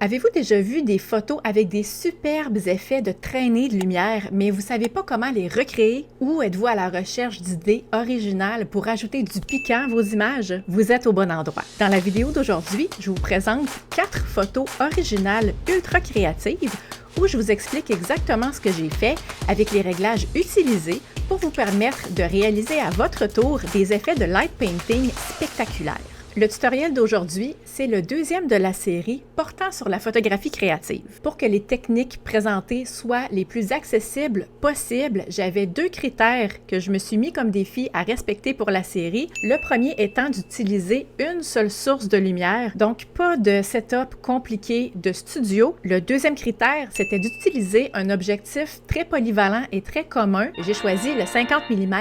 Avez-vous déjà vu des photos avec des superbes effets de traînée de lumière, mais vous ne savez pas comment les recréer? Ou êtes-vous à la recherche d'idées originales pour ajouter du piquant à vos images? Vous êtes au bon endroit. Dans la vidéo d'aujourd'hui, je vous présente 4 photos originales ultra créatives où je vous explique exactement ce que j'ai fait avec les réglages utilisés pour vous permettre de réaliser à votre tour des effets de light painting spectaculaires. Le tutoriel d'aujourd'hui, c'est le deuxième de la série portant sur la photographie créative. Pour que les techniques présentées soient les plus accessibles possibles, j'avais 2 critères que je me suis mis comme défi à respecter pour la série. Le premier étant d'utiliser une seule source de lumière, donc pas de setup compliqué de studio. Le deuxième critère, c'était d'utiliser un objectif très polyvalent et très commun. J'ai choisi le 50 mm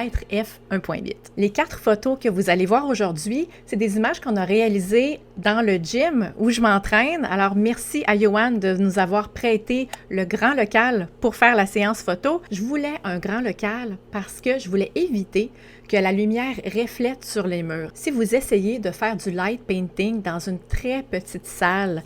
f1.8. Les 4 photos que vous allez voir aujourd'hui, c'est des images qu'on a réalisé dans le gym où je m'entraîne. Alors, merci à Johan de nous avoir prêté le grand local pour faire la séance photo. Je voulais un grand local parce que je voulais éviter que la lumière reflète sur les murs. Si vous essayez de faire du light painting dans une très petite salle,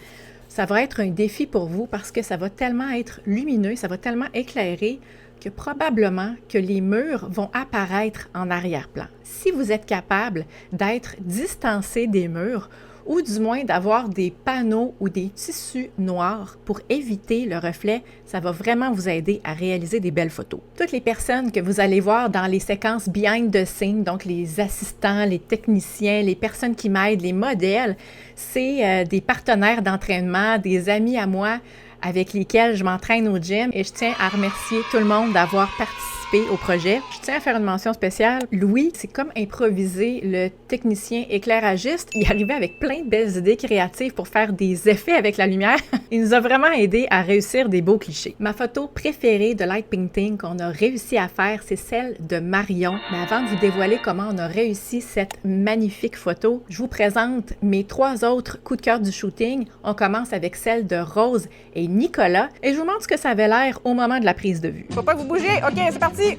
ça va être un défi pour vous parce que ça va tellement être lumineux, ça va tellement éclairer que probablement que les murs vont apparaître en arrière-plan. Si vous êtes capable d'être distancé des murs, ou du moins d'avoir des panneaux ou des tissus noirs pour éviter le reflet, ça va vraiment vous aider à réaliser des belles photos. Toutes les personnes que vous allez voir dans les séquences behind the scenes, donc les assistants, les techniciens, les personnes qui m'aident, les modèles, c'est des partenaires d'entraînement, des amis à moi avec lesquels je m'entraîne au gym et je tiens à remercier tout le monde d'avoir participé au projet. Je tiens à faire une mention spéciale. Louis, c'est comme improviser le technicien éclairagiste. Il arrivait avec plein de belles idées créatives pour faire des effets avec la lumière. Il nous a vraiment aidé à réussir des beaux clichés. Ma photo préférée de light painting qu'on a réussi à faire, c'est celle de Marion. Mais avant de vous dévoiler comment on a réussi cette magnifique photo, je vous présente mes 3 autres coups de cœur du shooting. On commence avec celle de Rose et Nicolas et je vous montre ce que ça avait l'air au moment de la prise de vue. Faut pas que vous bougez. OK, c'est parti. 1, 2,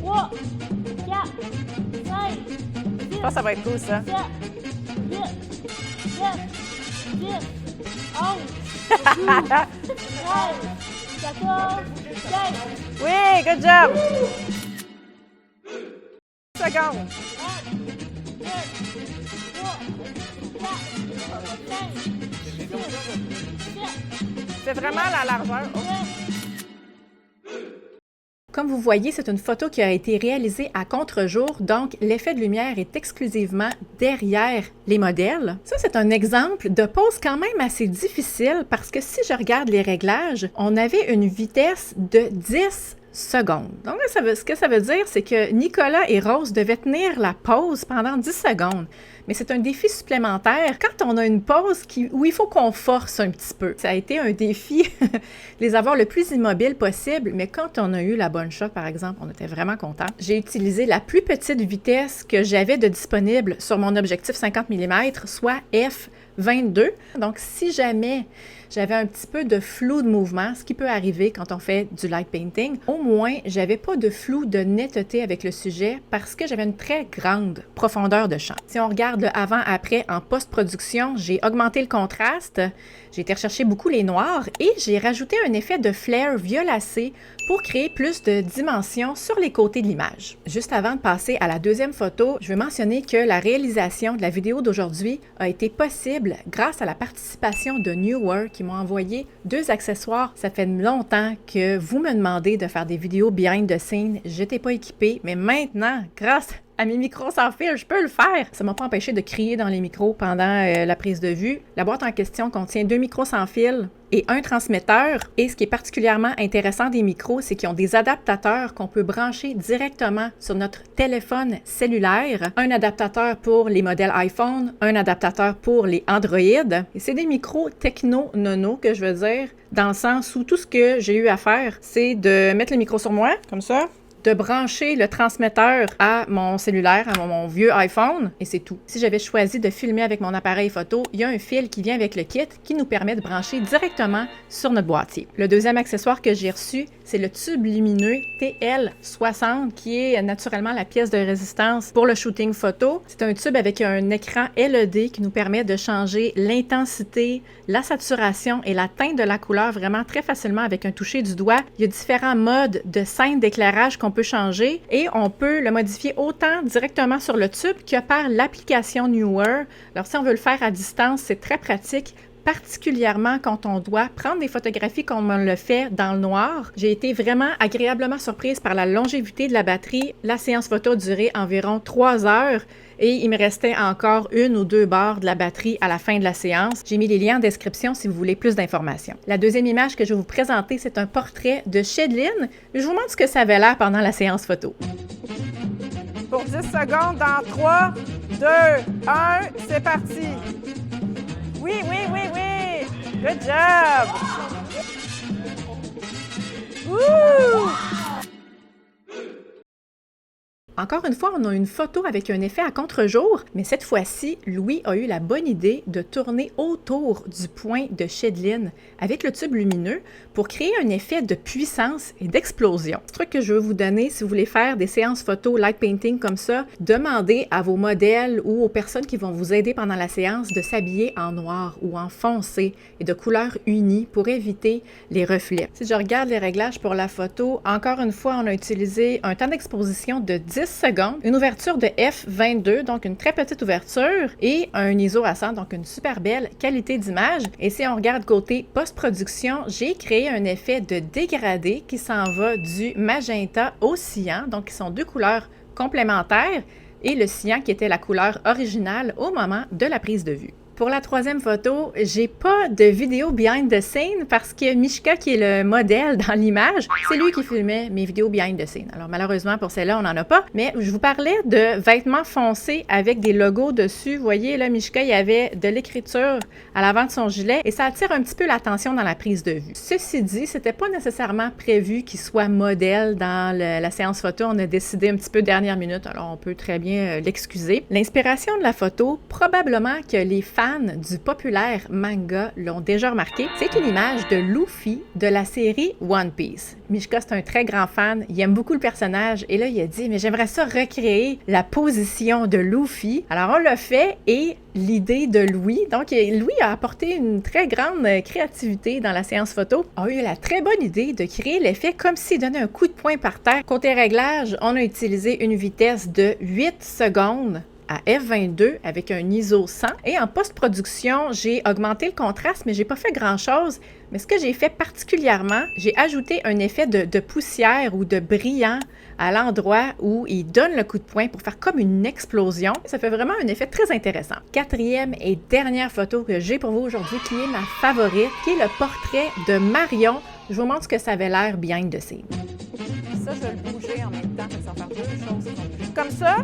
3, 4, 5, 6, Je pense que ça va être cool, ça. 7, 8, 9, 10, 11, 12, 13, 14, 15. Oui, good job. Seconde. 1, 2, 3, 4, 5, 6, 7, C'est vraiment la largeur. Oh. 8. Comme vous voyez, c'est une photo qui a été réalisée à contre-jour, donc l'effet de lumière est exclusivement derrière les modèles. Ça, c'est un exemple de pose quand même assez difficile parce que si je regarde les réglages, on avait une vitesse de 10 secondes. Donc, ce que ça veut dire, c'est que Nicolas et Rose devaient tenir la pause pendant 10 secondes. Mais c'est un défi supplémentaire quand on a une pause où il faut qu'on force un petit peu. Ça a été un défi les avoir le plus immobiles possible, mais quand on a eu la bonne shot, par exemple, on était vraiment contents. J'ai utilisé la plus petite vitesse que j'avais de disponible sur mon objectif 50 mm, soit f22. Donc, si jamais j'avais un petit peu de flou de mouvement, ce qui peut arriver quand on fait du light painting, au moins, j'avais pas de flou de netteté avec le sujet parce que j'avais une très grande profondeur de champ. Si on regarde le avant-après en post-production, j'ai augmenté le contraste, j'ai été rechercher beaucoup les noirs et j'ai rajouté un effet de flare violacé pour créer plus de dimension sur les côtés de l'image. Juste avant de passer à la deuxième photo, je veux mentionner que la réalisation de la vidéo d'aujourd'hui a été possible grâce à la participation de Newer qui m'ont envoyé 2 accessoires. Ça fait longtemps que vous me demandez de faire des vidéos behind the scenes. J'étais pas équipée, mais maintenant, grâce à mes micros sans fil, je peux le faire. Ça m'a pas empêché de crier dans les micros pendant la prise de vue. La boîte en question contient 2 micros sans fil et un transmetteur. Et ce qui est particulièrement intéressant des micros, c'est qu'ils ont des adaptateurs qu'on peut brancher directement sur notre téléphone cellulaire. Un adaptateur pour les modèles iPhone, un adaptateur pour les Android. Et c'est des micros techno-nono que je veux dire, dans le sens où tout ce que j'ai eu à faire, c'est de mettre le micro sur moi, comme ça, de brancher le transmetteur à mon cellulaire, à mon vieux iPhone, et c'est tout. Si j'avais choisi de filmer avec mon appareil photo, il y a un fil qui vient avec le kit qui nous permet de brancher directement sur notre boîtier. Le deuxième accessoire que j'ai reçu, c'est le tube lumineux TL60 qui est naturellement la pièce de résistance pour le shooting photo. C'est un tube avec un écran LED qui nous permet de changer l'intensité, la saturation et la teinte de la couleur vraiment très facilement avec un toucher du doigt. Il y a différents modes de scène d'éclairage qu'on peut changer et on peut le modifier autant directement sur le tube que par l'application Newer. Alors si on veut le faire à distance, c'est très pratique, particulièrement quand on doit prendre des photographies comme on le fait dans le noir. J'ai été vraiment agréablement surprise par la longévité de la batterie. La séance photo a duré environ 3 heures et il me restait encore 1 ou 2 barres de la batterie à la fin de la séance. J'ai mis les liens en description si vous voulez plus d'informations. La deuxième image que je vais vous présenter, c'est un portrait de Shedlin. Je vous montre ce que ça avait l'air pendant la séance photo. Pour 10 secondes, dans 3, 2, 1, c'est parti. Oui, oui, oui, oui. Good job. Wouh! Encore une fois, on a une photo avec un effet à contre-jour, mais cette fois-ci, Louis a eu la bonne idée de tourner autour du point de Shedlin avec le tube lumineux pour créer un effet de puissance et d'explosion. Ce truc que je veux vous donner, si vous voulez faire des séances photo light painting comme ça, demandez à vos modèles ou aux personnes qui vont vous aider pendant la séance de s'habiller en noir ou en foncé et de couleurs unies pour éviter les reflets. Si je regarde les réglages pour la photo, encore une fois, on a utilisé un temps d'exposition de 10 secondes, une ouverture de f22, donc une très petite ouverture, et un ISO à 100, donc une super belle qualité d'image. Et si on regarde côté post-production, j'ai créé un effet de dégradé qui s'en va du magenta au cyan, donc qui sont deux couleurs complémentaires, et le cyan qui était la couleur originale au moment de la prise de vue. Pour la troisième photo, j'ai pas de vidéo behind the scene parce que Mishka, qui est le modèle dans l'image, c'est lui qui filmait mes vidéos behind the scene. Alors malheureusement pour celle-là, on n'en a pas, mais je vous parlais de vêtements foncés avec des logos dessus. Vous voyez, là, Mishka, il y avait de l'écriture à l'avant de son gilet et ça attire un petit peu l'attention dans la prise de vue. Ceci dit, c'était pas nécessairement prévu qu'il soit modèle dans la séance photo. On a décidé un petit peu dernière minute, alors on peut très bien l'excuser. L'inspiration de la photo, probablement que les fans du populaire manga l'ont déjà remarqué, c'est une image de Luffy de la série One Piece. Mishka, c'est un très grand fan, il aime beaucoup le personnage et là, il a dit « mais j'aimerais ça recréer la position de Luffy ». Alors, on l'a fait et l'idée de Louis, donc Louis a apporté une très grande créativité dans la séance photo, a eu la très bonne idée de créer l'effet comme s'il donnait un coup de poing par terre. Côté réglage, on a utilisé une vitesse de 8 secondes à f22 avec un ISO 100 et en post-production, j'ai augmenté le contraste, mais j'ai pas fait grand-chose. Mais ce que j'ai fait particulièrement, j'ai ajouté un effet de poussière ou de brillant à l'endroit où il donne le coup de poing pour faire comme une explosion. Ça fait vraiment un effet très intéressant. Quatrième et dernière photo que j'ai pour vous aujourd'hui, qui est ma favorite, qui est le portrait de Marion. Je vous montre ce que ça avait l'air behind the scene. Ça, je vais le bouger en même temps, ça va faire deux choses. Comme ça,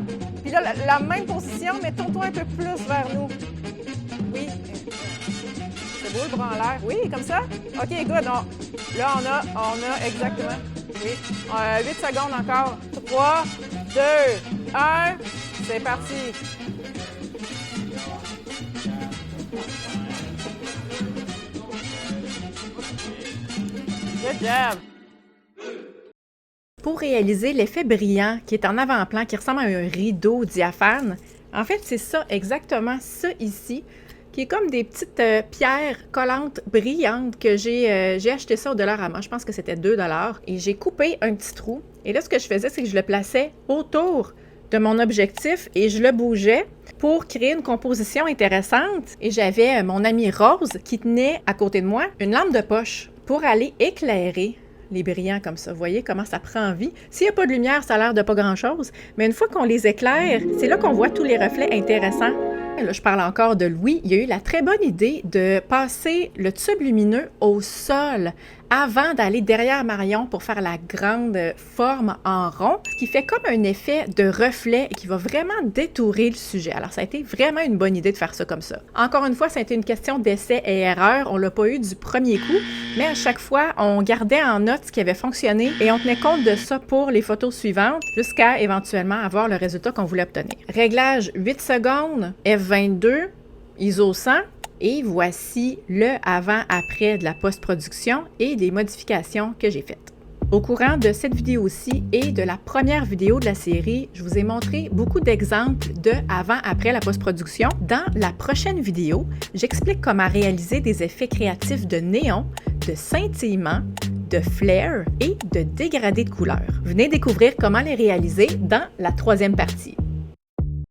puis là, la même position, mais tourne-toi un peu plus vers nous. Oui. C'est beau le bras en l'air. Oui, comme ça. OK, good. Là, on a exactement. Oui. 8 secondes encore. 3, 2, 1. C'est parti. Good job. Pour réaliser l'effet brillant qui est en avant-plan, qui ressemble à un rideau diaphane, en fait, c'est ça, exactement ça ici, qui est comme des petites pierres collantes brillantes que j'ai acheté ça au Dollarama. Je pense que c'était 2 $. Et j'ai coupé un petit trou. Et là, ce que je faisais, c'est que je le plaçais autour de mon objectif et je le bougeais pour créer une composition intéressante. Et j'avais mon ami Rose qui tenait à côté de moi une lampe de poche pour aller éclairer les brillants comme ça. Vous voyez comment ça prend vie? S'il n'y a pas de lumière, ça a l'air de pas grand-chose, mais une fois qu'on les éclaire, c'est là qu'on voit tous les reflets intéressants. Et là, je parle encore de Louis. Il a eu la très bonne idée de passer le tube lumineux au sol avant d'aller derrière Marion pour faire la grande forme en rond, ce qui fait comme un effet de reflet et qui va vraiment détourer le sujet. Alors, ça a été vraiment une bonne idée de faire ça comme ça. Encore une fois, ça a été une question d'essai et erreur. On l'a pas eu du premier coup, mais à chaque fois, on gardait en note ce qui avait fonctionné et on tenait compte de ça pour les photos suivantes jusqu'à éventuellement avoir le résultat qu'on voulait obtenir. Réglage 8 secondes, f22, ISO 100. Et voici le avant-après de la post-production et des modifications que j'ai faites. Au courant de cette vidéo-ci et de la première vidéo de la série, je vous ai montré beaucoup d'exemples de avant-après la post-production. Dans la prochaine vidéo, j'explique comment réaliser des effets créatifs de néon, de scintillement, de flare et de dégradé de couleurs. Venez découvrir comment les réaliser dans la troisième partie.